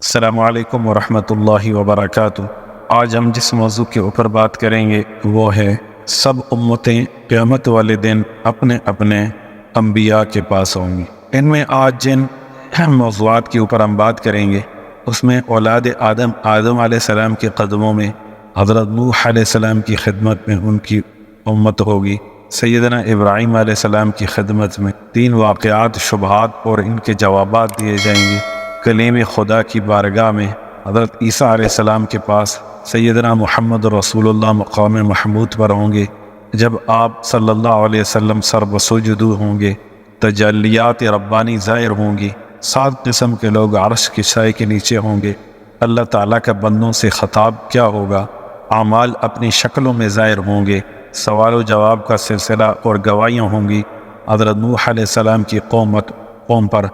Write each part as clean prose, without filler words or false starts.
السلام علیکم ورحمۃ اللہ وبرکاتہ۔ آج ہم جس موضوع کے اوپر بات کریں گے وہ ہے سب امتیں قیامت والے دن اپنے اپنے انبیاء کے پاس ہوں گی۔ ان میں آج جن موضوعات کے اوپر ہم بات کریں گے اس میں اولاد آدم علیہ السلام کے قدموں میں حضرت نوح علیہ السلام کی خدمت میں ان کی امت ہوگی، سیدنا ابراہیم علیہ السلام کی خدمت میں 3 واقعات شبہات اور ان کے جوابات دیے جائیں گے۔ کلیم خدا کی بارگاہ میں حضرت عیسیٰ علیہ السلام کے پاس سیدنا محمد رسول اللہ مقام محمود پر ہوں گے۔ جب آپ صلی اللہ علیہ وسلم سر بسجدو ہوں گے، تجلیات ربانی ظاہر ہوں گی، 7 قسم کے لوگ عرش کے سائے کے نیچے ہوں گے۔ اللہ تعالیٰ کا بندوں سے خطاب کیا ہوگا، اعمال اپنی شکلوں میں ظاہر ہوں گے، سوال و جواب کا سلسلہ اور گواہیاں ہوں گی۔ حضرت نوح علیہ السلام کی قوم پر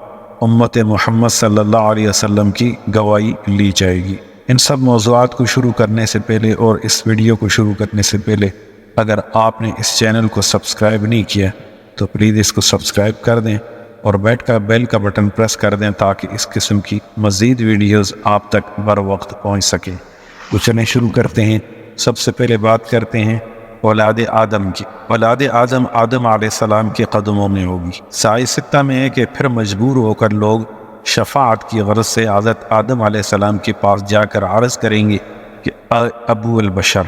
امت محمد صلی اللہ علیہ وسلم کی گواہی لی جائے گی۔ ان سب موضوعات کو شروع کرنے سے پہلے اور اس ویڈیو کو شروع کرنے سے پہلے اگر آپ نے اس چینل کو سبسکرائب نہیں کیا تو پلیز اس کو سبسکرائب کر دیں اور بیل کا بٹن پریس کر دیں تاکہ اس قسم کی مزید ویڈیوز آپ تک بر وقت پہنچ سکیں۔ تو چلیں شروع کرتے ہیں۔ سب سے پہلے بات کرتے ہیں اولاد آدم کی۔ اولاد آدم علیہ السلام کے قدموں میں ہوگی۔ سائے 6 میں ہے کہ پھر مجبور ہو کر لوگ شفاعت کی غرض سے حضرت آدم علیہ السلام کے پاس جا کر عرض کریں گے کہ ابو البشر،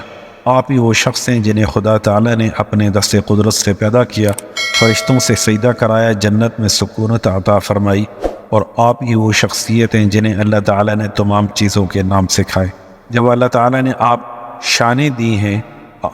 آپ ہی وہ شخص ہیں جنہیں خدا تعالیٰ نے اپنے دست قدرت سے پیدا کیا، فرشتوں سے سجدہ کرایا، جنت میں سکونت عطا فرمائی، اور آپ ہی وہ شخصیت ہیں جنہیں اللہ تعالیٰ نے تمام چیزوں کے نام سکھائے۔ جب اللہ تعالیٰ نے آپ شانیں دی ہیں،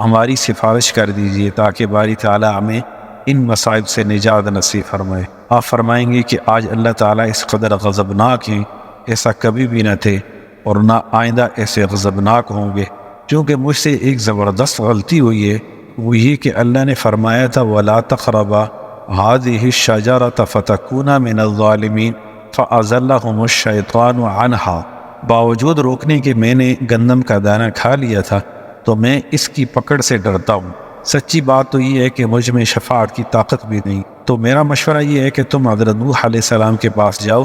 ہماری سفارش کر دیجئے تاکہ باری تعالیٰ ہمیں ان مصائب سے نجات نصیب فرمائے۔ آپ فرمائیں گے کہ آج اللہ تعالیٰ اس قدر غضبناک ہیں، ایسا کبھی بھی نہ تھے اور نہ آئندہ ایسے غضبناک ہوں گے، کیونکہ مجھ سے ایک زبردست غلطی ہوئی ہے، وہ یہ کہ اللہ نے فرمایا تھا وَلَا تَقْرَبَا هَٰذِهِ الشَّجَرَةَ فَتَكُونَا مِنَ الظَّالِمِينَ فَأَزَلَّهُمُ الشَّيْطَانُ عَنْهَا۔ باوجود روکنے کے میں نے گندم کا دانہ کھا لیا تھا تو میں اس کی پکڑ سے ڈرتا ہوں۔ سچی بات تو یہ ہے کہ مجھ میں شفاعت کی طاقت بھی نہیں، تو میرا مشورہ یہ ہے کہ تم حضرت نوح علیہ السلام کے پاس جاؤ،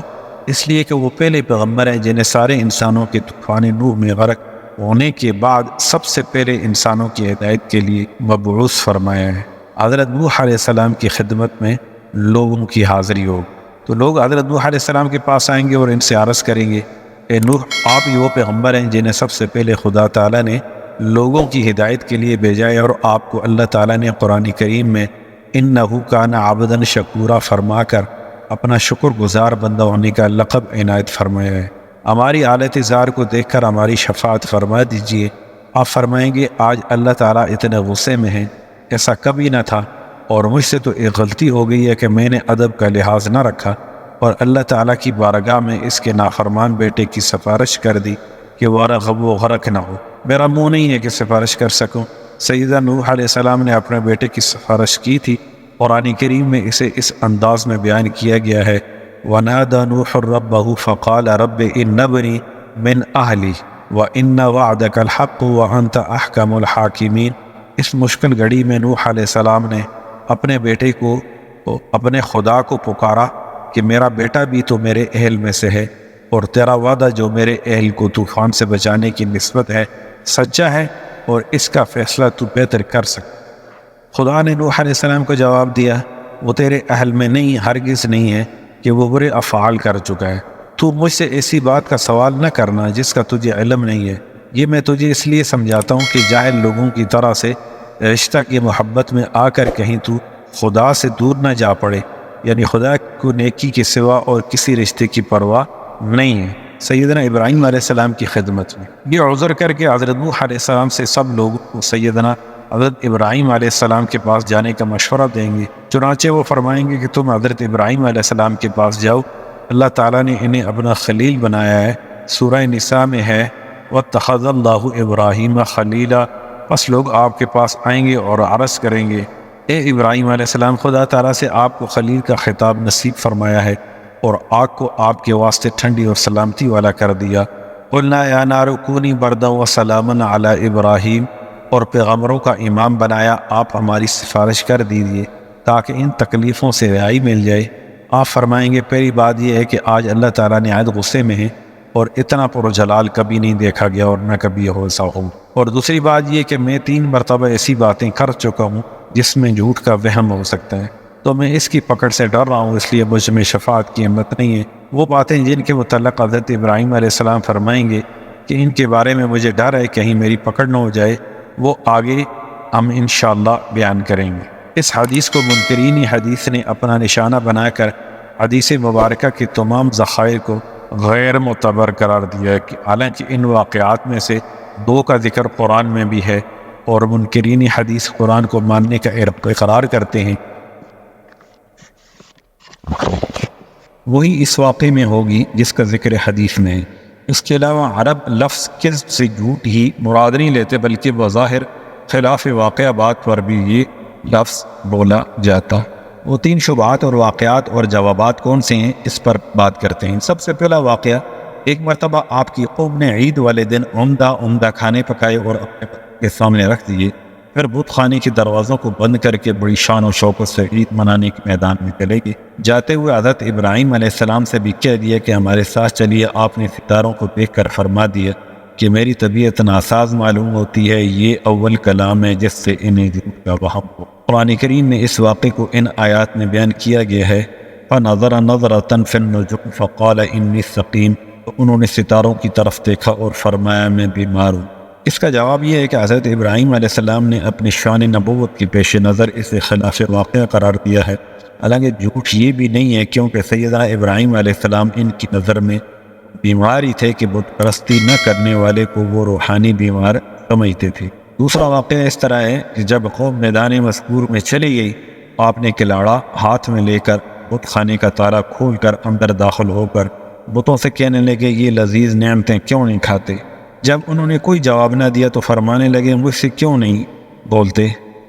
اس لیے کہ وہ پہلے پیغمبر ہیں جنہیں سارے انسانوں کے طوفان نوح میں غرق ہونے کے بعد سب سے پہلے انسانوں کی ہدایت کے لیے مبعوث فرمایا ہے۔ حضرت نوح علیہ السلام کی خدمت میں لوگوں کی حاضری ہو تو لوگ حضرت نوح علیہ السلام کے پاس آئیں گے اور ان سے عرض کریں گے، اے نوح، آپ ہی وہ پیغمبر ہیں جنہیں سب سے پہلے خدا تعالیٰ نے لوگوں کی ہدایت کے لیے بھیجا ہے، اور آپ کو اللہ تعالیٰ نے قرآن کریم میں انہ کان عبدا شکورا فرما کر اپنا شکر گزار بندہ ہونے کا لقب عنایت فرمایا ہے۔ ہماری حالت زار کو دیکھ کر ہماری شفاعت فرما دیجئے۔ آپ فرمائیں گے آج اللہ تعالیٰ اتنے غصے میں ہیں، ایسا کبھی نہ تھا، اور مجھ سے تو ایک غلطی ہو گئی ہے کہ میں نے ادب کا لحاظ نہ رکھا اور اللہ تعالیٰ کی بارگاہ میں اس کے نافرمان بیٹے کی سفارش کر دی کہ وہ غرق نہ ہو۔ میرا منہ نہیں ہے کہ سفارش کر سکوں۔ سیدنا نوح علیہ السلام نے اپنے بیٹے کی سفارش کی تھی، قرآن کریم میں اسے اس انداز میں بیان کیا گیا ہے وَنَادَى نُوحٌ رَبَّهُ فَقَالَ رَبِّ إِنَّ ابْنِي مِنْ أَهْلِي وَإِنَّ وَعْدَكَ الْحَقُّ وَأَنْتَ أَحْكَمُ الْحَاكِمِينَ۔ اس مشکل گھڑی میں نوح علیہ السلام نے اپنے بیٹے کو، اپنے خدا کو پکارا کہ میرا بیٹا بھی تو میرے اہل میں سے ہے، اور تیرا وعدہ جو میرے اہل کو طوفان سے بچانے کی نسبت ہے سچا ہے، اور اس کا فیصلہ تو بہتر کر سکتا۔ خدا نے نوح علیہ السلام کو جواب دیا، وہ تیرے اہل میں نہیں، ہرگز نہیں ہے کہ وہ برے افعال کر چکا ہے۔ تو مجھ سے ایسی بات کا سوال نہ کرنا جس کا تجھے علم نہیں ہے۔ یہ میں تجھے اس لیے سمجھاتا ہوں کہ جاہل لوگوں کی طرح سے رشتہ کی محبت میں آ کر کہیں تو خدا سے دور نہ جا پڑے، یعنی خدا کو نیکی کے سوا اور کسی رشتے کی پرواہ نہیں ہے۔ سیدنا ابراہیم علیہ السلام کی خدمت میں یہ عذر کر کے حضرت نوح علیہ السلام سے سب لوگ سیدنا حضرت ابراہیم علیہ السلام کے پاس جانے کا مشورہ دیں گے۔ چنانچہ وہ فرمائیں گے کہ تم حضرت ابراہیم علیہ السلام کے پاس جاؤ، اللہ تعالیٰ نے انہیں اپنا خلیل بنایا ہے۔ سورہ نساء میں ہے وَاتَّخَذَ اللَّهُ إِبْرَاهِيمَ خَلِيلًا۔ پس لوگ آپ کے پاس آئیں گے اور عرض کریں گے، اے ابراہیم علیہ السلام، خدا تعالیٰ سے آپ کو خلیل کا خطاب نصیب فرمایا ہے اور آگ کو آپ کے واسطے ٹھنڈی اور سلامتی والا کر دیا۔ قُلْنَا يَا نَارُ كُونِي بَرْدًا وَسَلَامًا عَلَىٰ إِبْرَاهِيمَ، اور پیغمبروں کا امام بنایا، آپ ہماری سفارش کر دیجیے تاکہ ان تکلیفوں سے رہائی مل جائے۔ آپ فرمائیں گے پہلی بات یہ ہے کہ آج اللہ تعالیٰ نہایت غصے میں ہیں، اور اتنا پرجلال کبھی نہیں دیکھا گیا اور نہ کبھی ایسا ہو۔ اور دوسری بات یہ کہ میں 3 مرتبہ ایسی باتیں کر چکا ہوں جس میں جھوٹ کا وہم ہو سکتا ہے، تو میں اس کی پکڑ سے ڈر رہا ہوں، اس لیے مجھ میں شفاعت کی ہمت نہیں ہے۔ وہ باتیں جن کے متعلق حضرت ابراہیم علیہ السلام فرمائیں گے کہ ان کے بارے میں مجھے ڈر ہے کہیں میری پکڑ نہ ہو جائے، وہ آگے ہم انشاءاللہ بیان کریں گے۔ اس حدیث کو منکرین حدیث نے اپنا نشانہ بنا کر حدیث مبارکہ کے تمام ذخائر کو غیر معتبر قرار دیا ہے، کہ حالانکہ ان واقعات میں سے 2 کا ذکر قرآن میں بھی ہے، اور منکرین حدیث قرآن کو ماننے کا اقرار کرتے ہیں، وہی اس واقعے میں ہوگی جس کا ذکر حدیث میں ہے۔ اس کے علاوہ عرب لفظ کذب سے جھوٹ ہی مراد نہیں لیتے، بلکہ بظاہر خلاف واقعہ بات پر بھی یہ لفظ بولا جاتا۔ وہ 3 شبہات اور واقعات اور جوابات کون سے ہیں اس پر بات کرتے ہیں۔ سب سے پہلا واقعہ، ایک مرتبہ آپ کی قوم نے عید والے دن عمدہ کھانے پکائے اور اپنے کے سامنے رکھ دیے، پھر بت خانے کے دروازوں کو بند کر کے بڑی شان و شوکت سے عید منانے کے میدان میں چلے گئے۔ جاتے ہوئے حضرت ابراہیم علیہ السلام سے بھی کہہ دیا کہ ہمارے ساتھ چلیے۔ آپ نے ستاروں کو دیکھ کر فرما دیا کہ میری طبیعت ناساز معلوم ہوتی ہے، یہ اول کلام ہے جس سے انہیں جھوٹ کا وہم ہو۔ قرآن کریم میں اس واقعے کو ان آیات میں بیان کیا گیا ہے، فَنَظَرَ نَظْرَةً فِي النُّجُومِ فَقَالَ إِنِّي سَقِيمٌ، تو انہوں نے ستاروں کی طرف دیکھا اور فرمایا میں بیمار ہوں۔ اس کا جواب یہ ہے کہ حضرت ابراہیم علیہ السلام نے اپنی شان نبوت کے پیش نظر اسے خلاف واقعہ قرار دیا ہے، حالانکہ جھوٹ یہ بھی نہیں ہے، کیونکہ سیدنا ابراہیم علیہ السلام ان کی نظر میں بیماری تھے کہ بت پرستی نہ کرنے والے کو وہ روحانی بیمار سمجھتے تھے۔ دوسرا واقعہ اس طرح ہے کہ جب قوم میدان مذکور میں چلی گئی، آپ نے کلاڑا ہاتھ میں لے کر بت خانے کا تالا کھول کر اندر داخل ہو کر بتوں سے کہنے لگے یہ لذیذ نعمتیں کیوں نہیں کھاتے؟ جب انہوں نے کوئی جواب نہ دیا تو فرمانے لگے مجھ سے کیوں نہیں بولتے؟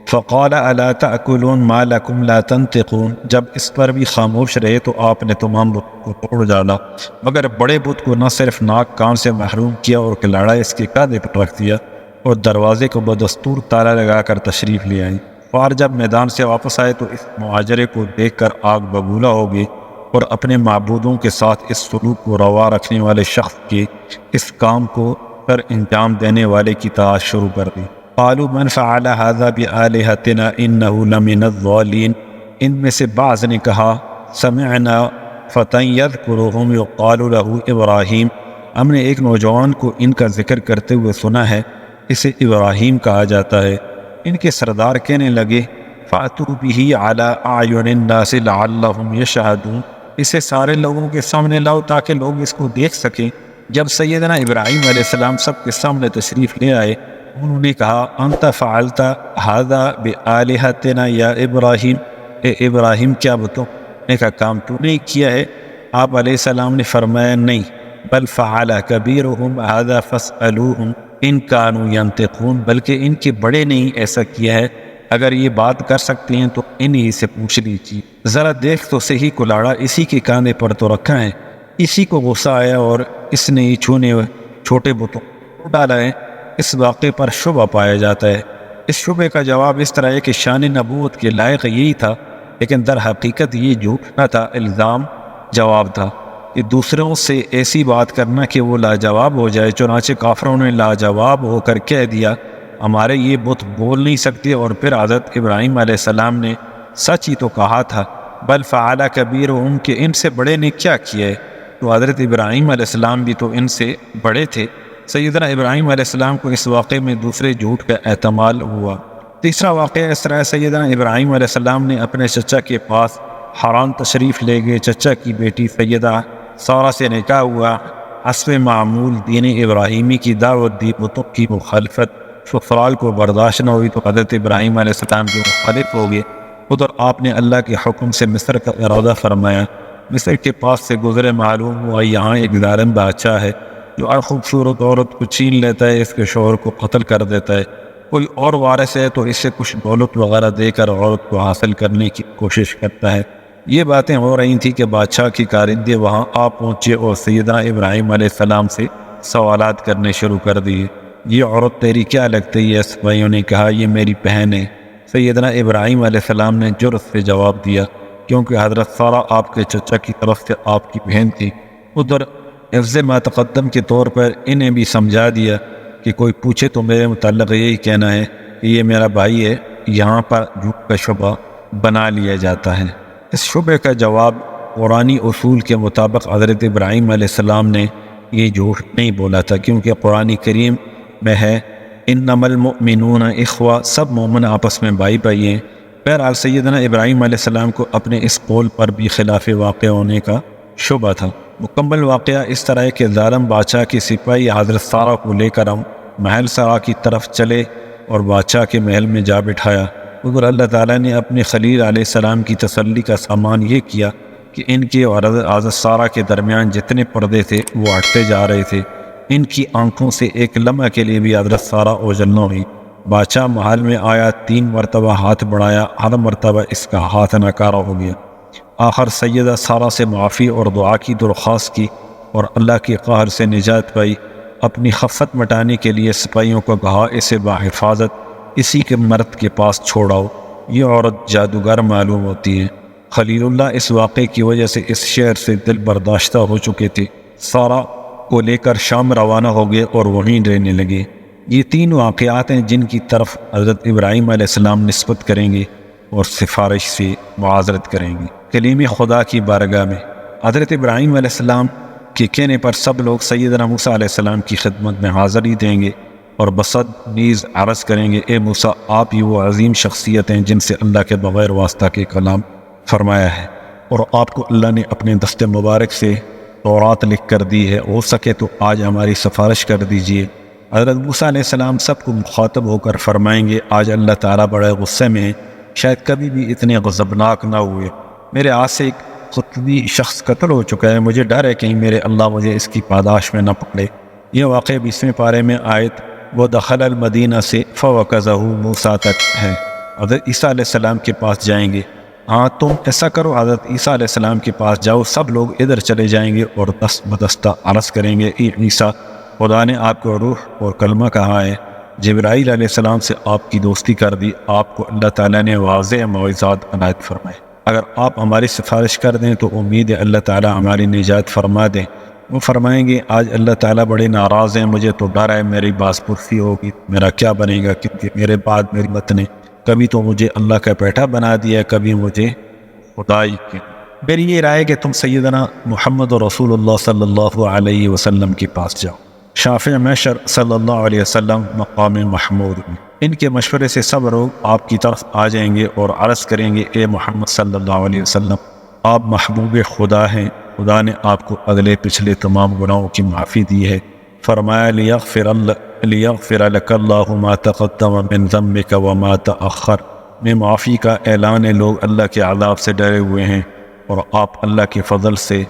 فقال الا تأکلون ما لکم لا تنطقون، جب اس پر بھی خاموش رہے تو آپ نے تمام بت کو توڑ ڈالا، مگر بڑے بت کو نہ صرف ناک کان سے محروم کیا اور کلاڑا اس کے کاندھے پر رکھ دیا اور دروازے کو بدستور تالا لگا کر تشریف لے آئی۔ اور جب میدان سے واپس آئے تو اس معاجرے کو دیکھ کر آگ ببولا ہو گئی اور اپنے معبودوں کے ساتھ اس سلوک کو روا رکھنے والے شخص کے اس کام کو پر انجام دینے والے کی تلاش شروع کر دی۔ قالوا من فعل هذا بآلهتنا انه لمن الضالین، ان میں سے بعض نے کہا سمعنا فتى يذكرهم يقال له ابراہیم، ہم نے ایک نوجوان کو ان کا ذکر کرتے ہوئے سنا ہے، اسے ابراہیم کہا جاتا ہے۔ ان کے سردار کہنے لگے فاتوا به على اعین الناس لعلهم يشهدون، اسے سارے لوگوں کے سامنے لاؤ تاکہ لوگ اس کو دیکھ سکیں۔ جب سیدنا ابراہیم علیہ السلام سب کے سامنے تشریف لے آئے، انہوں نے کہا انت فعلت هذا بآلهتنا یا ابراہیم، اے ابراہیم کیا بتوں نے کا کام تو نہیں کیا ہے؟ آپ علیہ السلام نے فرمایا نہیں، بل فعل کبیرهم هذا فاسألوهم ان كانوا ينطقون، بلکہ ان کے بڑے نے ہی ایسا کیا ہے، اگر یہ بات کر سکتے ہیں تو انہی سے پوچھ لیجیے۔ ذرا دیکھ تو صحیح کلاڑا اسی کے کاندھے پر تو رکھا ہے۔ اسی کو غصہ آیا اور اس نے یہ چھوٹے بتوں کو ڈالا ہے۔ اس واقعے پر شبہ پایا جاتا ہے۔ اس شبہ کا جواب اس طرح ہے کہ شان نبوت کے لائق یہی تھا، لیکن در حقیقت یہ جھوٹ نہ تھا، الزام جواب تھا۔ یہ دوسروں سے ایسی بات کرنا کہ وہ لاجواب ہو جائے، چنانچہ کافروں نے لاجواب ہو کر کہہ دیا ہمارے یہ بت بول نہیں سکتے، اور پھر حضرت ابراہیم علیہ السلام نے سچ ہی تو کہا تھا، بل فعل کبیرہم، کہ ان سے بڑے نے کیا کیا ہے؟ تو حضرت ابراہیم علیہ السلام بھی تو ان سے بڑے تھے۔ سیدنا ابراہیم علیہ السلام کو اس واقعے میں دوسرے جھوٹ کا احتمال ہوا۔ تیسرا واقعہ اس طرح سیدنا ابراہیم علیہ السلام نے اپنے چچا کے پاس حران تشریف لے گئے۔ چچا کی بیٹی سیدہ سارہ سے نکاح ہوا، حسب معمول دین ابراہیمی کی دعوت دی، بتوں کی مخالفت سسرال کو برداشت نہ ہوئی تو حضرت ابراہیم علیہ السلام کے مخالف ہو گئے۔ ادھر آپ نے اللہ کے حکم سے مصر کا ارادہ فرمایا۔ مصر کے پاس سے گزرے، معلوم ہوا یہاں ایک ظالم بادشاہ ہے جو ہر خوبصورت عورت کو چھین لیتا ہے، اس کے شوہر کو قتل کر دیتا ہے۔ کوئی اور وارث ہے تو اسے کچھ دولت وغیرہ دے کر عورت کو حاصل کرنے کی کوشش کرتا ہے۔ یہ باتیں ہو رہی تھیں کہ بادشاہ کی کارندے وہاں آ پہنچے اور سیدنا ابراہیم علیہ السلام سے سوالات کرنے شروع کر دیے۔ یہ عورت تیری کیا لگتی ہے؟ سپاہیوں نے کہا یہ میری بہن ہے۔ سیدنا ابراہیم علیہ السلام نے جرأت سے جواب دیا، کیونکہ حضرت سارہ آپ کے چچا کی طرف سے آپ کی بہن تھی۔ ادھر حفظ ما تقدم کے طور پر انہیں بھی سمجھا دیا کہ کوئی پوچھے تو میرے متعلق یہی کہنا ہے کہ یہ میرا بھائی ہے، یہاں پر جھوٹ کا شبہ بنا لیا جاتا ہے۔ اس شبہ کا جواب قرآنی اصول کے مطابق حضرت ابراہیم علیہ السلام نے یہ جھوٹ نہیں بولا تھا، کیونکہ قرآن کریم میں ہے انما المؤمنون اخوہ، سب مومن آپس میں بھائی بھائی ہیں۔ بہرحال سیدنا ابراہیم علیہ السلام کو اپنے اس قول پر بھی خلاف واقع ہونے کا شبہ تھا۔ مکمل واقعہ اس طرح ہے کہ ظالم بادشاہ کی سپاہی حضرت سارہ کو لے کر ہم محل سارہ کی طرف چلے اور بادشاہ کے محل میں جا بٹھایا۔ ادھر اللہ تعالیٰ نے اپنے خلیل علیہ السلام کی تسلی کا سامان یہ کیا کہ ان کے اور حضرت سارہ کے درمیان جتنے پردے تھے وہ ہٹتے جا رہے تھے۔ ان کی آنکھوں سے ایک لمحہ کے لیے بھی حضرت سارہ اوجل نہ ہوئی۔ بادشاہ محل میں آیا، 3 مرتبہ ہاتھ بڑھایا، ہر مرتبہ اس کا ہاتھ ناکارہ ہو گیا۔ آخر سیدہ سارہ سے معافی اور دعا کی درخواست کی اور اللہ کے قہر سے نجات پائی۔ اپنی خفت مٹانے کے لیے سپاہیوں کو کہا اسے بحفاظت اسی کے مرد کے پاس چھوڑاؤ، یہ عورت جادوگر معلوم ہوتی ہے۔ خلیل اللہ اس واقعے کی وجہ سے اس شہر سے دل برداشتہ ہو چکے تھے۔ سارہ کو لے کر شام روانہ ہو گئے اور وہیں رہنے لگے۔ یہ 3 واقعات ہیں جن کی طرف حضرت ابراہیم علیہ السلام نسبت کریں گے اور سفارش سے معاذرت کریں گے۔ کلیم خدا کی بارگاہ میں حضرت ابراہیم علیہ السلام کے کہنے پر سب لوگ سیدنا موسیٰ علیہ السلام کی خدمت میں حاضری دیں گے اور بصد نیز عرض کریں گے، اے موسیٰ، آپ ہی وہ عظیم شخصیت ہیں جن سے اللہ کے بغیر واسطہ کے کلام فرمایا ہے، اور آپ کو اللہ نے اپنے دست مبارک سے تورات لکھ کر دی ہے، ہو سکے تو آج ہماری سفارش کر دیجئے۔ حضرت موسیٰ علیہ السلام سب کو مخاطب ہو کر فرمائیں گے، آج اللہ تعالیٰ بڑے غصے میں ہیں، شاید کبھی بھی اتنے غضبناک نہ ہوئے۔ میرے ہاتھ سے ایک خطبی شخص قتل ہو چکا ہے، مجھے ڈر ہے کہیں میرے اللہ مجھے اس کی پاداش میں نہ پکڑے۔ یہ واقعہ 20ویں پارے میں آیت وہ دخل المدینہ سے فوقذہ موسیٰ تک ہے۔ حضرت عیسیٰ علیہ السلام کے پاس جائیں گے، ہاں تم ایسا کرو، حضرت عیسیٰ علیہ السلام کے پاس جاؤ، سب لوگ ادھر چلے جائیں گے اور دست بدستہ عرض کریں گے، اے عیسیٰ، خدا نے آپ کو روح اور کلمہ کہا ہے، جبرائیل علیہ السلام سے آپ کی دوستی کر دی، آپ کو اللہ تعالیٰ نے واضح معجزات عنایت فرمائے، اگر آپ ہماری سفارش کر دیں تو امید ہے اللہ تعالیٰ ہماری نجات فرما دیں۔ وہ فرمائیں گے، آج اللہ تعالیٰ بڑے ناراض ہیں، مجھے تو ڈر ہے میری باز پرسی ہوگی، میرا کیا بنے گا، کیونکہ میرے بعد میری امت نے کبھی تو مجھے اللہ کا بیٹا بنا دیا، کبھی مجھے خدائی کی۔ میری یہ رائے کہ تم سیدنا محمد رسول اللہ صلی اللہ علیہ وسلم کے پاس جاؤ، شافع محشر صلی اللہ علیہ وسلم مقام محمود میں۔ ان کے مشورے سے سب لوگ آپ کی طرف آ جائیں گے اور عرض کریں گے، اے محمد صلی اللہ علیہ وسلم، آپ محبوب خدا ہیں، خدا نے آپ کو اگلے پچھلے تمام گناہوں کی معافی دی ہے، فرمایا لیغفر لک اللہ ما تقدم من ذنبک وما تأخر، میں معافی کا اعلان ہے، لوگ اللہ کے عذاب سے ڈرے ہوئے ہیں اور آپ اللہ کے فضل سے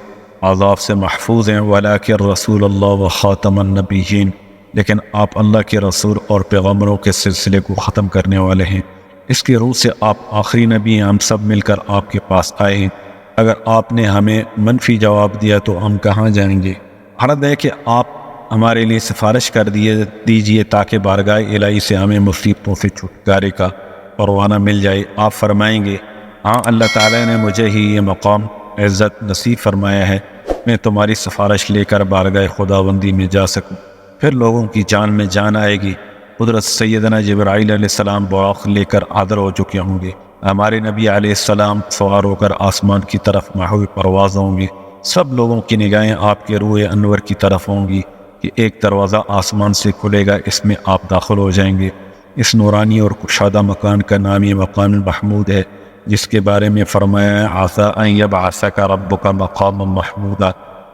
عذاب سے محفوظ ہیں، ولیکن رسول اللہ و خاتم النبیین، لیکن آپ اللہ کے رسول اور پیغمبروں کے سلسلے کو ختم کرنے والے ہیں، اس کی روح سے آپ آخری نبی ہیں، ہم سب مل کر آپ کے پاس آئے ہیں، اگر آپ نے ہمیں منفی جواب دیا تو ہم کہاں جائیں گے؟ حرد ہے کہ آپ ہمارے لیے سفارش کر دیجئے تاکہ بارگاہ الہی سے ہمیں مصیبتوں سے چھٹکارے کا پروانہ مل جائے۔ آپ فرمائیں گے، ہاں اللہ تعالیٰ نے مجھے ہی یہ مقام عزت نصیب فرمایا ہے، میں تمہاری سفارش لے کر بارگاہ خداوندی میں جا سکوں۔ پھر لوگوں کی جان میں جان آئے گی، حضرت سیدنا جبرائیل علیہ السلام براق لے کر حاضر ہو چکے ہوں گے، ہمارے نبی علیہ السلام سوار ہو کر آسمان کی طرف محو پرواز ہوں گے، سب لوگوں کی نگاہیں آپ کے روح انور کی طرف ہوں گی کہ ایک دروازہ آسمان سے کھلے گا، اس میں آپ داخل ہو جائیں گے۔ اس نورانی اور کشادہ مکان کا نام یہ مقام محمود ہے، جس کے بارے میں فرمایا ہے، عسیٰ ان یبعثک ربک مقاما محمودا،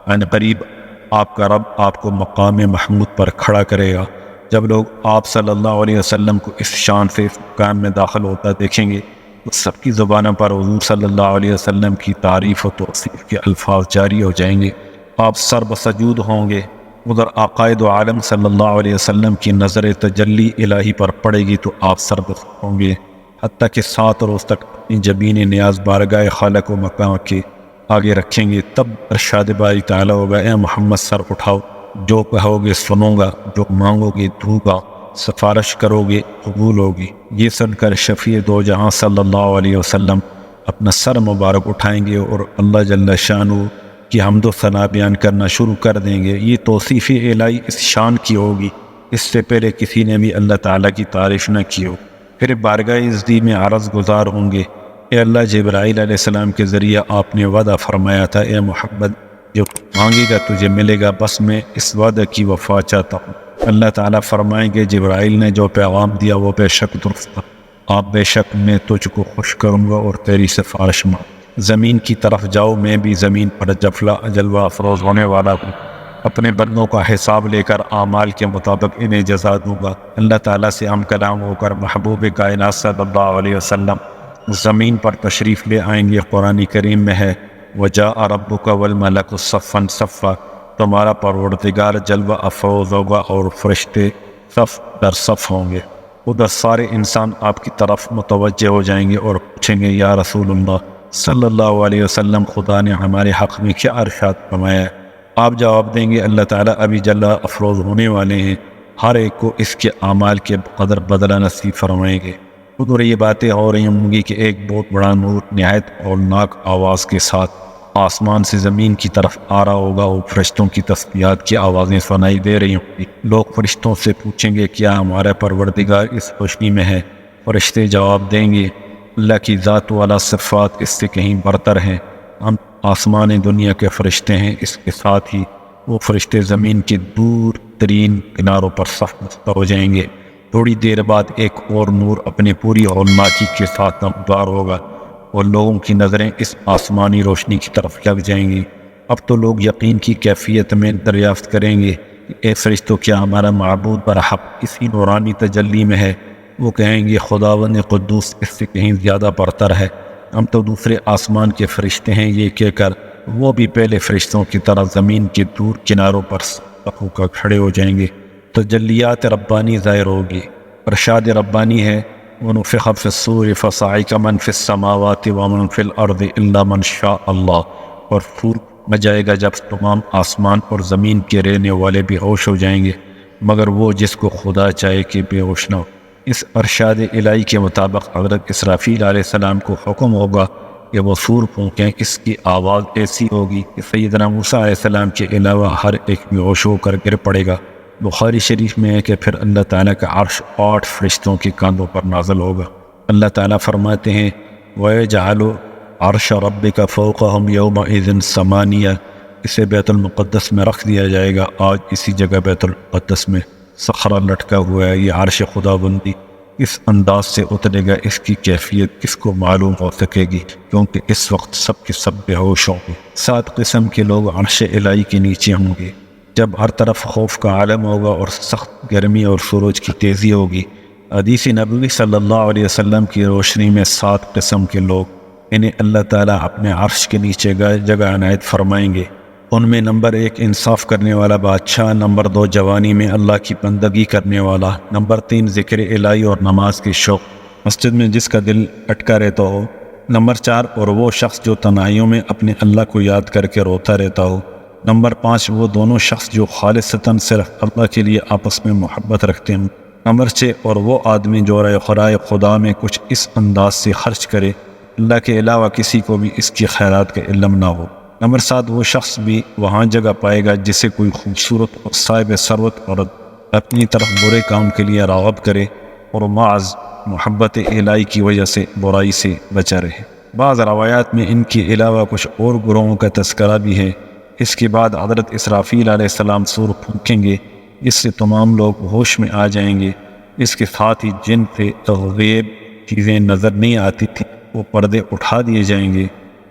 ان قریب آپ کا رب آپ کو مقام محمود پر کھڑا کرے گا۔ جب لوگ آپ صلی اللہ علیہ وسلم کو اس شان سے اس مقام میں داخل ہوتا دیکھیں گے تو سب کی زبانوں پر حضور صلی اللہ علیہ وسلم کی تعریف و توصیف کے الفاظ جاری ہو جائیں گے، آپ سر بسجود ہوں گے۔ ادھر عقائد و عالم صلی اللہ علیہ وسلم کی نظر تجلی الہی پر پڑے گی تو آپ سر بس ہوں گے، حتیٰ کہ 7 روز تک اپنی جبین نیاز بارگاہ خالق و مقام کے آگے رکھیں گے۔ تب ارشاد باری تعالیٰ ہوگا، اے محمد سر اٹھاؤ، جو کہو گے سنوں گا، جو مانگو گے دوں گا، سفارش کرو گے قبول ہوگی۔ یہ سن کر شفیع دو جہاں صلی اللہ علیہ وسلم اپنا سر مبارک اٹھائیں گے اور اللہ جل شانہ کی حمد و ثنا بیان کرنا شروع کر دیں گے۔ یہ توصیف الہی اس شان کی ہوگی، اس سے پہلے کسی نے بھی اللہ تعالیٰ کی تعریف نہ کی ہو۔ پھر بارگاہ عزتی میں عرض گزار ہوں گے، اے اللہ، جبرائیل علیہ السلام کے ذریعہ آپ نے وعدہ فرمایا تھا، اے محمد جو مانگے گا تجھے ملے گا، بس میں اس وعدے کی وفا چاہتا ہوں۔ اللہ تعالیٰ فرمائیں گے جبرائیل نے جو پیغام دیا وہ بے شک درست تھا، آپ بے شک میں تجھ کو خوش کروں گا اور تیری سفارش مانگ۔ زمین کی طرف جاؤ، میں بھی زمین پر جلوہ افروز ہونے والا ہوں، اپنے بندوں کا حساب لے کر اعمال کے مطابق انہیں جزا دوں گا۔ اللہ تعالیٰ سے ہم کلام ہو کر محبوب کائنات صلی اللہ علیہ وسلم زمین پر تشریف لے آئیں گے۔ قرآن کریم میں ہے، وَجَاءَ رَبُّكَ وَالْمَلَكُ صَفًّا صَفًّا، تمہارا پروردگار جلوہ افروز ہوگا اور فرشتے صف در صف ہوں گے۔ ادھر سارے انسان آپ کی طرف متوجہ ہو جائیں گے اور پوچھیں گے، یا رسول اللہ صلی اللہ علیہ وسلم، خدا نے ہمارے حق میں کیا ارشاد فرمایا ہے؟ آپ جواب دیں گے، اللہ تعالیٰ ابھی جلوہ افروز ہونے والے ہیں، ہر ایک کو اس کے اعمال کے قدر بدلہ نصیب فرمائیں گے۔ ادھر یہ باتیں ہو رہی ہوں گی کہ ایک بہت بڑا نور نہایت ہولناک آواز کے ساتھ آسمان سے زمین کی طرف آ رہا ہوگا اور فرشتوں کی تسبیحات کی آوازیں سنائی دے رہی ہوں گی۔ لوگ فرشتوں سے پوچھیں گے، کیا ہمارا پروردگار اس روشنی میں ہے؟ فرشتے جواب دیں گے، اللہ کی ذات والا صفات اس سے کہیں برتر ہیں، ہم آسمان دنیا کے فرشتے ہیں۔ اس کے ساتھ ہی وہ فرشتے زمین کے دور ترین کناروں پر صف بستہ ہو جائیں گے۔ تھوڑی دیر بعد ایک اور نور اپنے پوری ہولناکی کے ساتھ نمودار ہوگا اور لوگوں کی نظریں اس آسمانی روشنی کی طرف لگ جائیں گی۔ اب تو لوگ یقین کی کیفیت میں دریافت کریں گے کہ اے فرشتوں، کیا ہمارا معبود برحق اسی نورانی تجلی میں ہے؟ وہ کہیں گے، خداوند قدوس اس سے کہیں زیادہ برتر ہے، ہم تو دوسرے آسمان کے فرشتے ہیں۔ یہ کہہ کر وہ بھی پہلے فرشتوں کی طرح زمین کے دور کناروں پر صف ہو کر کھڑے ہو جائیں گے۔ تجلیات ربانی ظاہر ہوگی، ارشاد ربانی ہے، وَنُفِخَ فِي الصُّورِ فَصَعِقَ مَن فِي السَّمَاوَاتِ وَمَن فِي الْأَرْضِ إِلَّا مَن شَاءَ اللَّهُ، اور سور بجائے گا جب تمام آسمان اور زمین کے رہنے والے بے ہوش ہو جائیں گے مگر وہ جس کو خدا چاہے کہ بے ہوش نہ ہو۔ اس ارشاد الہی کے مطابق حضرت اسرافیل علیہ السلام کو حکم ہوگا کہ وہ سور پھونکیں۔ اس کی آواز ایسی ہوگی کہ سیدنا موسیٰ علیہ السلام کے علاوہ ہر ایک بے ہوش ہو کر گر پڑے گا۔ بخاری شریف میں ہے کہ پھر اللہ تعالیٰ کا عرش 8 فرشتوں کے کاندھوں پر نازل ہوگا۔ اللہ تعالیٰ فرماتے ہیں، وَيَجْعَلُ عَرْشَ رَبِّكَ فَوْقَهُمْ يَوْمَئِذٍ ثَمَانِيَةٌ، اسے بیت المقدس میں رکھ دیا جائے گا۔ آج اسی جگہ بیت المقدس میں صخرہ لٹکا ہوا ہے، یہ عرش خدا بندی اس انداز سے اترے گا، اس کی کیفیت کس کو معلوم ہو سکے گی، کیونکہ اس وقت سب کے سب بے ہوش ہوں گے۔ 7 قسم کے لوگ عرش الہی کے نیچے ہوں گے جب ہر طرف خوف کا عالم ہوگا اور سخت گرمی اور سورج کی تیزی ہوگی۔ حدیث نبوی صلی اللہ علیہ وسلم کی روشنی میں 7 قسم کے لوگ، انہیں اللہ تعالیٰ اپنے عرش کے نیچے جگہ عنایت فرمائیں گے۔ ان میں نمبر 1 انصاف کرنے والا بادشاہ، نمبر 2 جوانی میں اللہ کی بندگی کرنے والا، نمبر 3 ذکر الہی اور نماز کے شوق، مسجد میں جس کا دل اٹکا رہتا ہو، نمبر 4 اور وہ شخص جو تنہائیوں میں اپنے اللہ کو یاد کر کے روتا رہتا ہو، نمبر 5 وہ دونوں شخص جو خالصتاً صرف اللہ کے لیے آپس میں محبت رکھتے ہیں، نمبر 6 اور وہ آدمی جو خرائے خدا میں کچھ اس انداز سے خرچ کرے اللہ کے علاوہ کسی کو بھی اس کی خیرات کا علم نہ ہو، نمبر 7 وہ شخص بھی وہاں جگہ پائے گا جسے کوئی خوبصورت اور صاحب ثروت عورت اپنی طرف برے کام کے لیے راغب کرے اور معاذ محبت الہی کی وجہ سے برائی سے بچا رہے۔ بعض روایات میں ان کے علاوہ کچھ اور گروہوں کا تذکرہ بھی ہے۔ اس کے بعد حضرت اسرافیل علیہ السلام سور پھونکیں گے، اس سے تمام لوگ ہوش میں آ جائیں گے۔ اس کے ساتھ ہی جن سے غیب چیزیں نظر نہیں آتی تھیں وہ پردے اٹھا دیے جائیں گے۔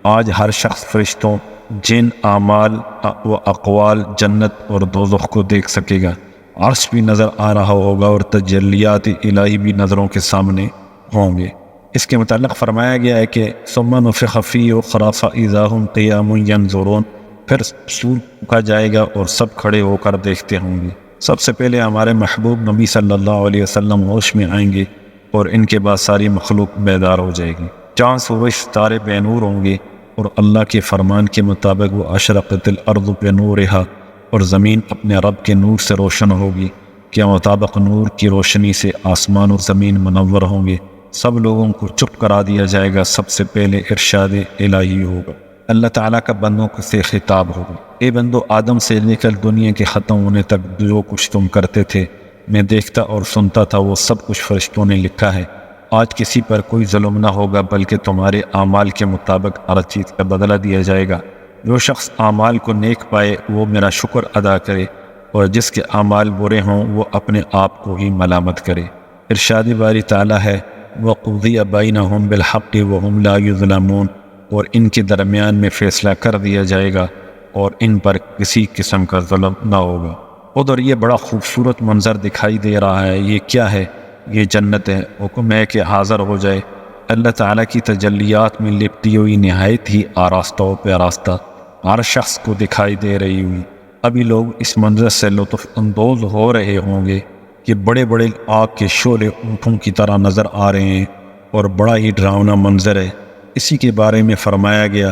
آج ہر شخص فرشتوں، جن، اعمال و اقوال، جنت اور دوزخ کو دیکھ سکے گا۔ عرش بھی نظر آ رہا ہوگا اور تجلیات الہی بھی نظروں کے سامنے ہوں گے۔ اس کے متعلق فرمایا گیا ہے کہ ثم نفخ فیہ خراف اذا ہم قیام ینظرون، پھر سور پھونکا جائے گا اور سب کھڑے ہو کر دیکھتے ہوں گے۔ سب سے پہلے ہمارے محبوب نبی صلی اللہ علیہ وسلم ہوش میں آئیں گے اور ان کے بعد ساری مخلوق بیدار ہو جائے گی۔ چاند، سورج، ستارے بے نور ہوں گے اور اللہ کے فرمان کے مطابق وہ اشرقت الارض بنورہا، اور زمین اپنے رب کے نور سے روشن ہوگی کے مطابق نور کی روشنی سے آسمان و زمین منور ہوں گے۔ سب لوگوں کو چپ کرا دیا جائے گا، سب سے پہلے ارشاد الہی ہوگا۔ اللہ تعالیٰ کا بندوں سے خطاب ہوگا، اے بندو، آدم سے لے کر دنیا کے ختم ہونے تک جو کچھ تم کرتے تھے میں دیکھتا اور سنتا تھا، وہ سب کچھ فرشتوں نے لکھا ہے۔ آج کسی پر کوئی ظلم نہ ہوگا، بلکہ تمہارے اعمال کے مطابق ہر چیز کا بدلہ دیا جائے گا۔ جو شخص اعمال کو نیک پائے وہ میرا شکر ادا کرے، اور جس کے اعمال برے ہوں وہ اپنے آپ کو ہی ملامت کرے۔ ارشاد باری تعالیٰ ہے، وَقُضِيَ بَيْنَهُمْ بِالْحَقِّ وَهُمْ لَا يُظْلَمُونَ، اور ان کے درمیان میں فیصلہ کر دیا جائے گا اور ان پر کسی قسم کا ظلم نہ ہوگا۔ ادھر یہ بڑا خوبصورت منظر دکھائی دے رہا ہے۔ یہ کیا ہے؟ یہ جنت ہے۔ حکم ہے کہ حاضر ہو جائے۔ اللہ تعالیٰ کی تجلیات میں لپٹی ہوئی نہایت ہی آراستہ و پیراستہ ہر شخص کو دکھائی دے رہی ہوئی۔ ابھی لوگ اس منظر سے لطف اندوز ہو رہے ہوں گے کہ بڑے بڑے آگ کے شعلے اونٹوں کی طرح نظر آ رہے ہیں، اور بڑا ہی ڈراؤنا منظر ہے۔ اسی کے بارے میں فرمایا گیا،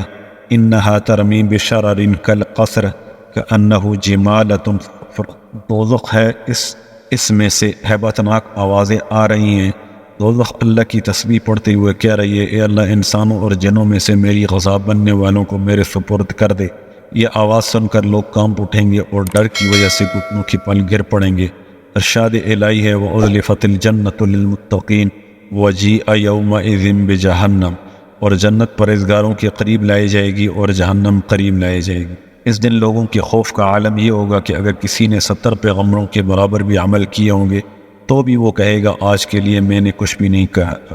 انہا ترمی بشرر کالقصر کانہ جمالۃ صفر۔ دوزخ ہے، اس میں سے ہیبت ناک آوازیں آ رہی ہیں۔ دوزخ اللہ کی تسبیح پڑھتے ہوئے کہہ رہی ہے، اے اللہ، انسانوں اور جنوں میں سے میری غذا بننے والوں کو میرے سپرد کر دے۔ یہ آواز سن کر لوگ کانپ اٹھیں گے اور ڈر کی وجہ سے گھٹنوں کی پل گر پڑیں گے۔ ارشاد الہی ہے، وَأُزْلِفَتِ الْجَنَّةُ لِلْمُتَّقِينَ وَجِيءَ يَوْمَئِذٍ بِجَهَنَّمَ، اور جنت پرہیزگاروں کے قریب لائی جائے گی اور جہنم قریب لائی جائے گی۔ اس دن لوگوں کے خوف کا عالم یہ ہوگا کہ اگر کسی نے 70 پیغمبروں کے برابر بھی عمل کیے ہوں گے تو بھی وہ کہے گا، آج کے لیے میں نے کچھ بھی نہیں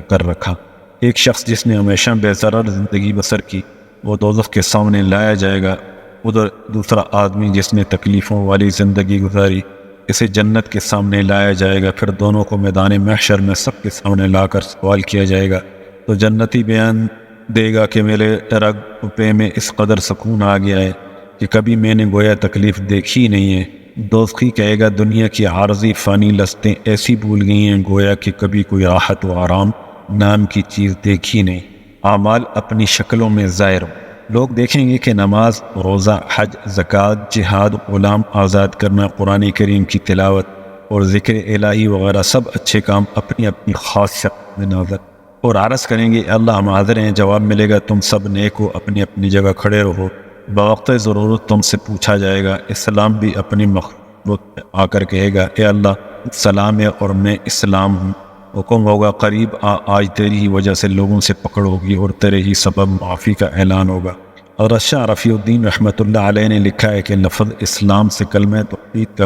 کر رکھا۔ ایک شخص جس نے ہمیشہ بے ضرر زندگی بسر کی وہ دوزخ کے سامنے لایا جائے گا۔ ادھر دوسرا آدمی جس نے تکلیفوں والی زندگی گزاری اسے جنت کے سامنے لایا جائے گا۔ پھر دونوں کو میدان محشر میں سب کے سامنے لا کر سوال کیا جائے گا تو جنتی بیان دے گا کہ میرے رگ پے میں اس قدر سکون آ گیا ہے کہ کبھی میں نے گویا تکلیف دیکھی نہیں ہے۔ دوزخی کہے گا، دنیا کی عارضی فانی لذتیں ایسی بھول گئی ہیں گویا کہ کبھی کوئی راحت و آرام نام کی چیز دیکھی نہیں۔ اعمال اپنی شکلوں میں ظاہر ہوں۔ لوگ دیکھیں گے کہ نماز، روزہ، حج، زکوٰۃ، جہاد، غلام آزاد کرنا، قرآن کریم کی تلاوت اور ذکر الہی وغیرہ سب اچھے کام اپنی اپنی خاص شکل میں نظر اور عرض کریں گے، اللہ ہم حاضر ہیں۔ جواب ملے گا، تم سب نیک ہو، اپنی اپنی جگہ کھڑے رہو۔ بوقت ضرورت تم سے پوچھا جائے گا۔ اسلام بھی اپنی مخلوق میں آ کر کہے گا، اے اللہ، سلام ہے اور میں اسلام ہوں۔ حکم ہوگا، قریب آج تیری ہی وجہ سے لوگوں سے پکڑ ہوگی اور تیرے ہی سبب معافی کا اعلان ہوگا۔ اور شاہ رفیع الدین رحمۃ اللہ علیہ نے لکھا ہے کہ لفظ اسلام سے کلمہ توحید کا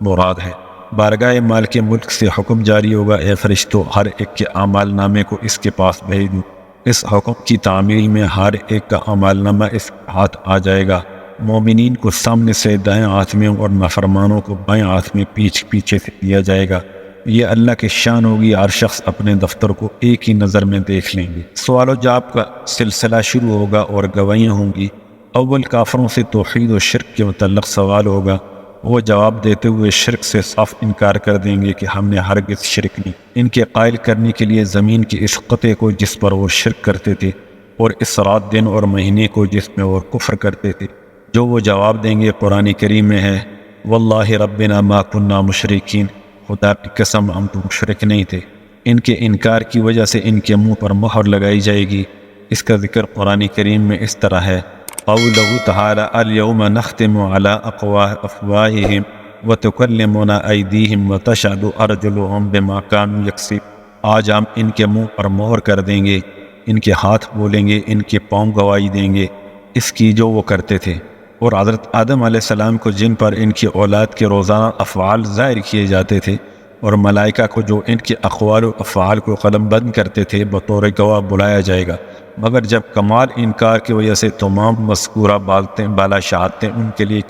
مراد ہے۔ بارگاہ مالک ملک سے حکم جاری ہوگا، اے فرشتوں، ہر ایک کے اعمال نامے کو اس کے پاس بھیج دو۔ اس حکم کی تعمیل میں ہر ایک کا اعمال نامہ اس ہاتھ آ جائے گا۔ مومنین کو سامنے سے دائیں ہاتھ میں اور نافرمانوں کو بائیں ہاتھ میں پیچھے سے دیا جائے گا۔ یہ اللہ کی شان ہوگی، ہر شخص اپنے دفتر کو ایک ہی نظر میں دیکھ لیں گے۔ سوال و جواب کا سلسلہ شروع ہوگا اور گواہیاں ہوں گی۔ اول کافروں سے توحید و شرک کے متعلق سوال ہوگا۔ وہ جواب دیتے ہوئے شرک سے صاف انکار کر دیں گے کہ ہم نے ہرگز شرک نہیں۔ ان کے قائل کرنے کے لیے زمین کے اس قطعے کو جس پر وہ شرک کرتے تھے اور اس رات، دن اور مہینے کو جس میں وہ کفر کرتے تھے، جو وہ جواب دیں گے قرآن کریم میں ہے، واللہ ربنا ما کننا مشرکین، خدا کی قسم ہم تو مشرک نہیں تھے۔ ان کے انکار کی وجہ سے ان کے منہ پر مہر لگائی جائے گی۔ اس کا ذکر قرآن کریم میں اس طرح ہے، قولہ تعالی اليوم نختم على افواہہم وتکلمنا ایدیہم وتشہد ارجلہم بما كانوا یکسبون۔ آج ہم ان کے منہ پر مہر کر دیں گے، ان کے ہاتھ بولیں گے، ان کے پاؤں گواہی دیں گے اس کی جو وہ کرتے تھے۔ اور حضرت آدم علیہ السلام کو جن پر ان کی اولاد کے روزانہ افعال ظاہر کیے جاتے تھے، اور ملائکہ کو جو ان کے اقوال و افعال کو قلم بند کرتے تھے، بطور گواہ بلایا جائے گا۔ مگر جب کمال انکار کی وجہ سے تمام مذکورہ بالا شہادتیں ان کے لیے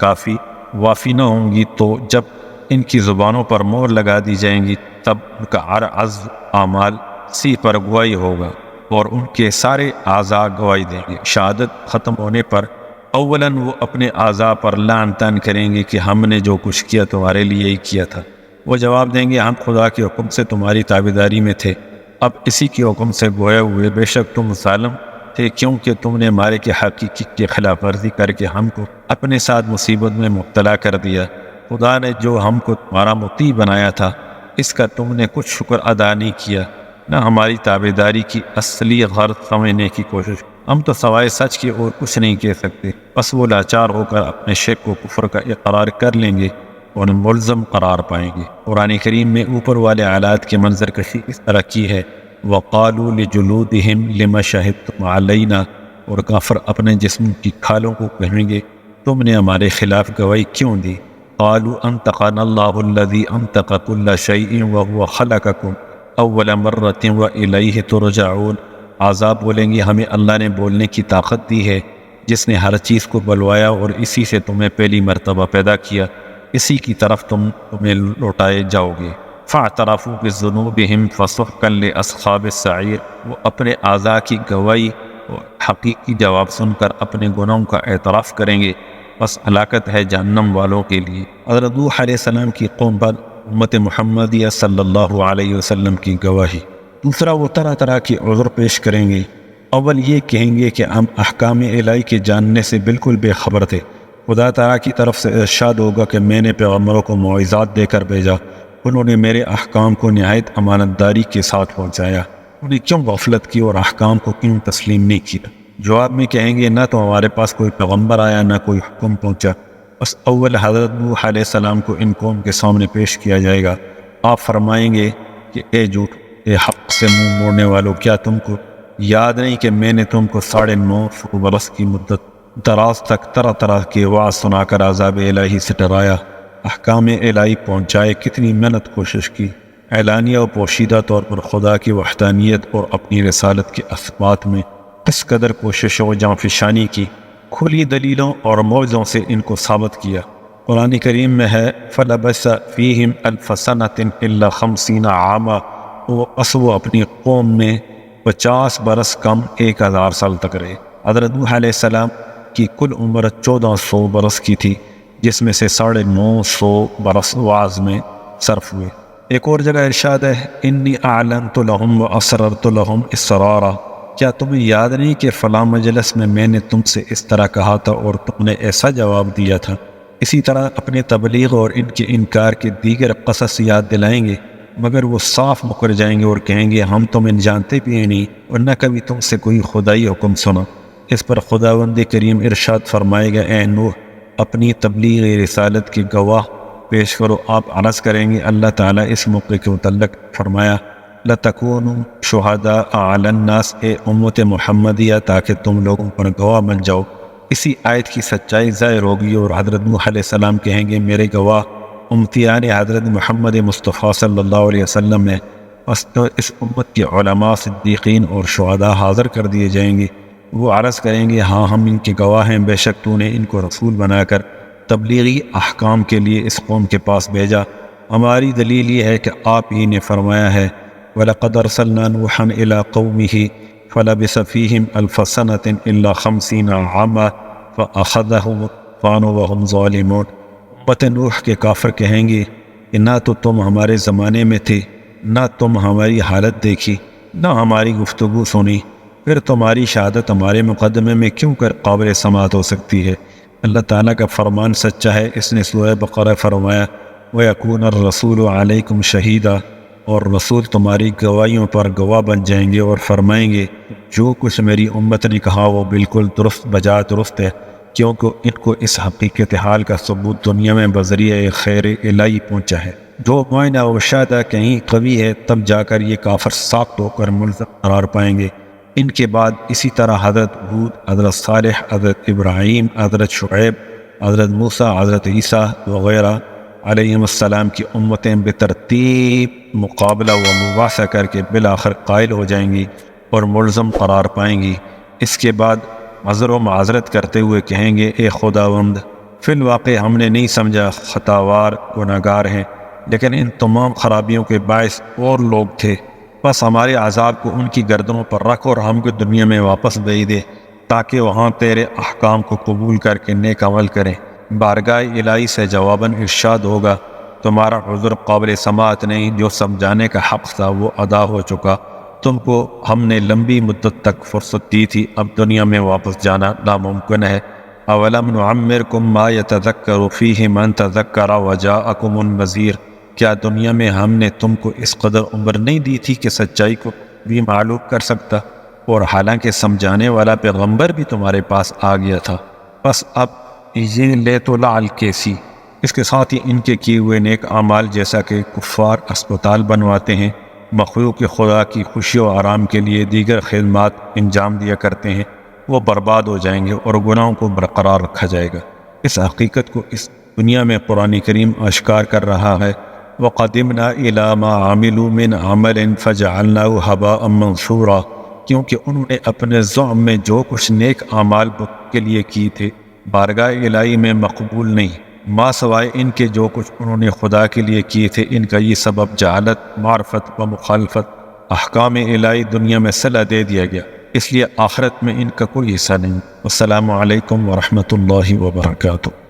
وافی نہ ہوں گی، تو جب ان کی زبانوں پر مہر لگا دی جائیں گی، تب ان کا ہر عزم اعمال سی پر گواہی ہوگا اور ان کے سارے اعضاء گواہی دیں گے۔ شہادت ختم ہونے پر اولاً وہ اپنے اعضاء پر لعن طعن کریں گے کہ ہم نے جو کچھ کیا تمہارے لیے ہی کیا تھا۔ وہ جواب دیں گے، ہم خدا کے حکم سے تمہاری تابعداری میں تھے، اب اسی کے حکم سے گویا ہوئے۔ بے شک تم ظالم تھے، کیونکہ تم نے ہمارے کے حقیقی کی خلاف ورزی کر کے ہم کو اپنے ساتھ مصیبت میں مبتلا کر دیا۔ خدا نے جو ہم کو تمہارا مطیع بنایا تھا، اس کا تم نے کچھ شکر ادا نہیں کیا، نہ ہماری تابعداری کی اصلی غرض سمجھنے کی کوشش۔ ہم تو سوائے سچ کے اور کچھ نہیں کہہ سکتے۔ بس وہ لاچار ہو کر اپنے شرک و کفر کا اقرار کر لیں گے اور ملزم قرار پائیں گے۔ قرآن کریم میں اوپر والے آلات کے منظر کشی اس طرح کی ہے، وَقَالُوا لِجُلُودِهِمْ لِمَ شَهِدتُّمْ عَلَيْنَا، اور کافر اپنے جسم کی کھالوں کو کہیں گے تم نے ہمارے خلاف گواہی کیوں دی؟ قَالُوا أَنطَقَنَا اللَّهُ الَّذِي أَنطَقَ كُلَّ شَيْءٍ وَهُوَ خَلَقَكُمْ أَوَّلَ مَرَّةٍ وَإِلَيْهِ تُرْجَعُونَ۔ عذاب بولیں گے ہمیں اللہ نے بولنے کی طاقت دی ہے، جس نے ہر چیز کو بلوایا اور اسی سے تمہیں پہلی مرتبہ پیدا کیا، اسی کی طرف تمہیں لوٹائے جاؤ گے۔ فَاعْتَرَفُوا بِذُنُوبِهِمْ فَسُحْقًا لِأَصْحَابِ السَّعِيرِ، وہ اپنے اعضاء کی گواہی اور حقیقی جواب سن کر اپنے گناہوں کا اعتراف کریں گے، بس ہلاکت ہے جہنم والوں کے لیے۔ حضرت نوح علیہ السلام کی قوم پر امت محمدیہ صلی اللہ علیہ وسلم کی گواہی۔ دوسرا، وہ طرح طرح کے عذر پیش کریں گے۔ اول یہ کہیں گے کہ ہم احکام الہی کے جاننے سے بالکل بے خبر تھے، خدا تعالیٰ کی طرف سے ارشاد ہوگا کہ میں نے پیغمبروں کو موعظات دے کر بھیجا، انہوں نے میرے احکام کو نہایت امانت داری کے ساتھ پہنچایا، انہیں کیوں غفلت کی اور احکام کو کیوں تسلیم نہیں کیا؟ جواب میں کہیں گے نہ تو ہمارے پاس کوئی پیغمبر آیا نہ کوئی حکم پہنچا۔ بس اول حضرت نوح علیہ السلام کو ان قوم کے سامنے پیش کیا جائے گا۔ آپ فرمائیں گے کہ اے جھوٹ، اے حق سے منہ موڑنے والوں، کیا تم کو یاد نہیں کہ میں نے تم کو 950 برس کی مدت دراز تک طرح طرح کے وعظ سنا کر عذاب الہی سے ڈرایا، احکام الہی پہنچائے، کتنی محنت کوشش کی، اعلانیہ و پوشیدہ طور پر خدا کی وحدانیت اور اپنی رسالت کے اثبات میں اس قدر کوشش و جانفشانی کی، کھلی دلیلوں اور معجزوں سے ان کو ثابت کیا۔ قرآن کریم میں ہے فَلَبِثَ فِيهِمْ أَلْفَ سَنَةٍ إِلَّا 50 عاما، وہ اپنی قوم میں 50 برس کم 1000 سال تک رہے۔ حضرت نوح علیہ السلام کی کل عمر 1400 برس کی تھی، جس میں سے 950 برس وعظ میں صرف ہوئے۔ ایک اور جگہ ارشاد ہے انی اعلنت لهم واسررت لهم اسرارا، کیا تمہیں یاد نہیں کہ فلاں مجلس میں نے تم سے اس طرح کہا تھا اور تم نے ایسا جواب دیا تھا؟ اسی طرح اپنے تبلیغ اور ان کے انکار کے دیگر قصص یاد دلائیں گے، مگر وہ صاف مکر جائیں گے اور کہیں گے ہم تمہیں جانتے بھی نہیں اور نہ کبھی تم سے کوئی خدائی حکم سنا۔ اس پر خداوند کریم ارشاد فرمائے گا اے نوح، اپنی تبلیغ رسالت کے گواہ پیش کرو۔ آپ عرض کریں گے اللہ تعالیٰ اس موقع کے متعلق فرمایا لَتَكُونُوا شُهَدَاءَ عَلَى النَّاسِ، اے امت محمدیہ تاکہ تم لوگوں پر گواہ بن جاؤ۔ اسی آیت کی سچائی ظاہر ہوگی اور حضرت نوح علیہ السلام کہیں گے میرے گواہ امتیان حضرت محمد مصطفیٰ صلی اللہ علیہ وسلم ہے، اس امت کے علماء، صدیقین اور شہداء حاضر کر دیے جائیں گے۔ وہ عرض کریں گے ہاں ہم ان کے گواہ ہیں، بے شک تو نے ان کو رسول بنا کر تبلیغی احکام کے لیے اس قوم کے پاس بھیجا۔ ہماری دلیل یہ ہے کہ آپ ہی نے فرمایا ہے وَلَقَدْ أَرْسَلْنَا نُوحًا إِلَىٰ قَوْمِهِ فَلَبِثَ فِيهِمْ أَلْفَ سَنَةٍ إِلَّا 50 عاما فَأَخَذَهُمُ الطُّوفَانُ وَهُمْ ظَالِمُونَ۔ امت نوح کے کافر کہیں گے کہ نہ تو تم ہمارے زمانے میں تھے، نہ تم ہماری حالت دیکھی، نہ ہماری گفتگو سنی، پھر تمہاری شہادت ہمارے مقدمے میں کیوں کر قابل سماعت ہو سکتی ہے؟ اللہ تعالیٰ کا فرمان سچا ہے، اس نے سورہ بقرہ فرمایا وَيَكُونَ الرَّسُولُ عَلَيْكُمْ شَهِيدًا، اور رسول تمہاری گواہیوں پر گواہ بن جائیں گے اور فرمائیں گے جو کچھ میری امت نے کہا وہ بالکل درست بجا درست ہے، کیونکہ ان کو اس حقیقت حال کا ثبوت دنیا میں بذریعہ خیر الہی پہنچا ہے۔ جو معائنہ و مشاہدہ کہیں قوی ہے تب جا کر یہ کافر ساخت ہو کر ملزم قرار پائیں گے۔ ان کے بعد اسی طرح حضرت ہود، حضرت صالح، حضرت ابراہیم، حضرت شعیب، حضرت موسیٰ، حضرت عیسیٰ وغیرہ علیہ السلام کی امتیں بترتیب مقابلہ و مباحثہ کر کے بالآخر قائل ہو جائیں گی اور ملزم قرار پائیں گی۔ اس کے بعد عذر و معذرت کرتے ہوئے کہیں گے اے خداوند، فی الواقع ہم نے نہیں سمجھا، خطاوار گناہگار ہیں، لیکن ان تمام خرابیوں کے باعث اور لوگ تھے، بس ہمارے عذاب کو ان کی گردنوں پر رکھ اور ہم کو دنیا میں واپس بھیج دے تاکہ وہاں تیرے احکام کو قبول کر کے نیک عمل کریں۔ بارگاہ الہی سے جواباً ارشاد ہوگا تمہارا عذر قابل سماعت نہیں، جو سمجھانے کا حق تھا وہ ادا ہو چکا، تم کو ہم نے لمبی مدت تک فرصت دی تھی، اب دنیا میں واپس جانا ناممکن ہے۔ اولم نعمرکم ما یتذکر فیہ من تذکر وجاءکم النذیر، کیا دنیا میں ہم نے تم کو اس قدر عمر نہیں دی تھی کہ سچائی کو بھی معلوم کر سکتا؟ اور حالانکہ سمجھانے والا پیغمبر بھی تمہارے پاس آ گیا تھا، بس اب یہ لیت العل کیسی؟ اس کے ساتھ ہی ان کے کیے ہوئے نیک اعمال، جیسا کہ کفار اسپتال بنواتے ہیں، مخلوق خدا کی خوشی و آرام کے لیے دیگر خدمات انجام دیا کرتے ہیں، وہ برباد ہو جائیں گے اور گناہوں کو برقرار رکھا جائے گا۔ اس حقیقت کو اس دنیا میں قرآن کریم اشکار کر رہا ہے۔ وَقَدِمْنَا إِلَىٰ مَا عَمِلُوا مِنْ عَمَلٍ فَجَعَلْنَاهُ هَبَاءً مَّنثُورًا، کیونکہ انہوں نے اپنے زعم میں جو کچھ نیک اعمال کے لیے کی تھے بارگاہ الہی میں مقبول نہیں، ما سوائے ان کے جو کچھ انہوں نے خدا کے لیے کیے تھے۔ ان کا یہ سبب جہالت، معرفت و مخالفت احکام الہی دنیا میں صلح دے دیا گیا، اس لیے آخرت میں ان کا کوئی حصہ نہیں۔ السلام علیکم ورحمۃ اللہ وبرکاتہ۔